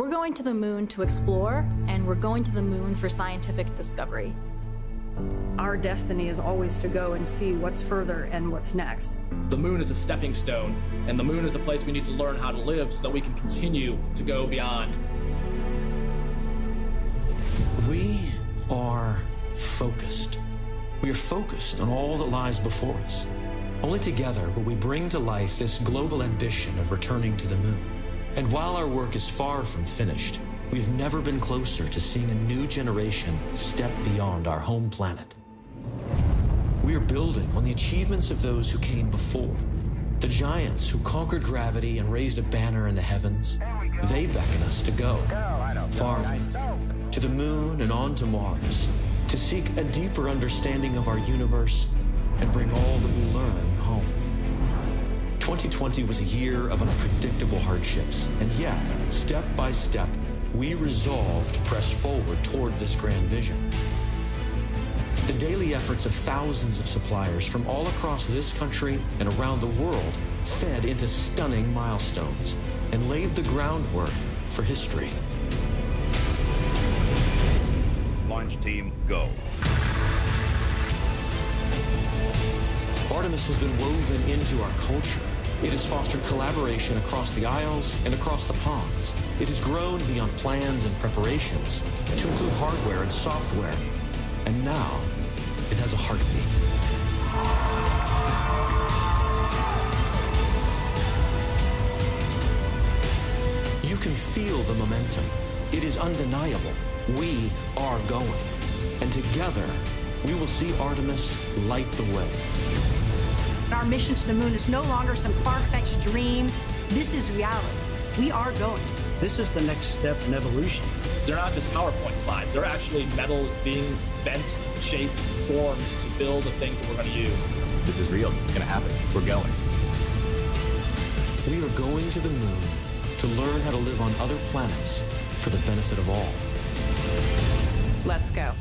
We're going to the moon to explore, and we're going to the moon for scientific discovery. Our destiny is always to go and see what's further and what's next. The moon is a stepping stone, and the moon is a place we need to learn how to live so that we can continue to go beyond. We are focused. We are focused on all that lies before us. Only together will we bring to life this global ambition of returning to the moon. And while our work is far from finished, we've never been closer to seeing a new generation step beyond our home planet. We are building on the achievements of those who came before. The giants who conquered gravity and raised a banner in the heavens. They beckon us to go farther, to the moon and on to Mars, to seek a deeper understanding of our universe and bring all that we learn home. 2020 was a year of unpredictable hardships, and yet, step by step, we resolved to press forward toward this grand vision. The daily efforts of thousands of suppliers from all across this country and around the world fed into stunning milestones and laid the groundwork for history. Launch team, go. Artemis has been woven into our culture. It has fostered collaboration across the aisles and across the ponds. It has grown beyond plans and preparations to include hardware and software. And now, it has a heartbeat. You can feel the momentum. It is undeniable. We are going. And together, we will see Artemis light the way. Our mission to the moon is no longer some far-fetched dream. This is reality. We are going. This is the next step in evolution. They're not just PowerPoint slides. They're actually metals being bent, shaped, formed to build the things that we're going to use. This is real. This is going to happen. We're going. We are going to the moon to learn how to live on other planets for the benefit of all. Let's go.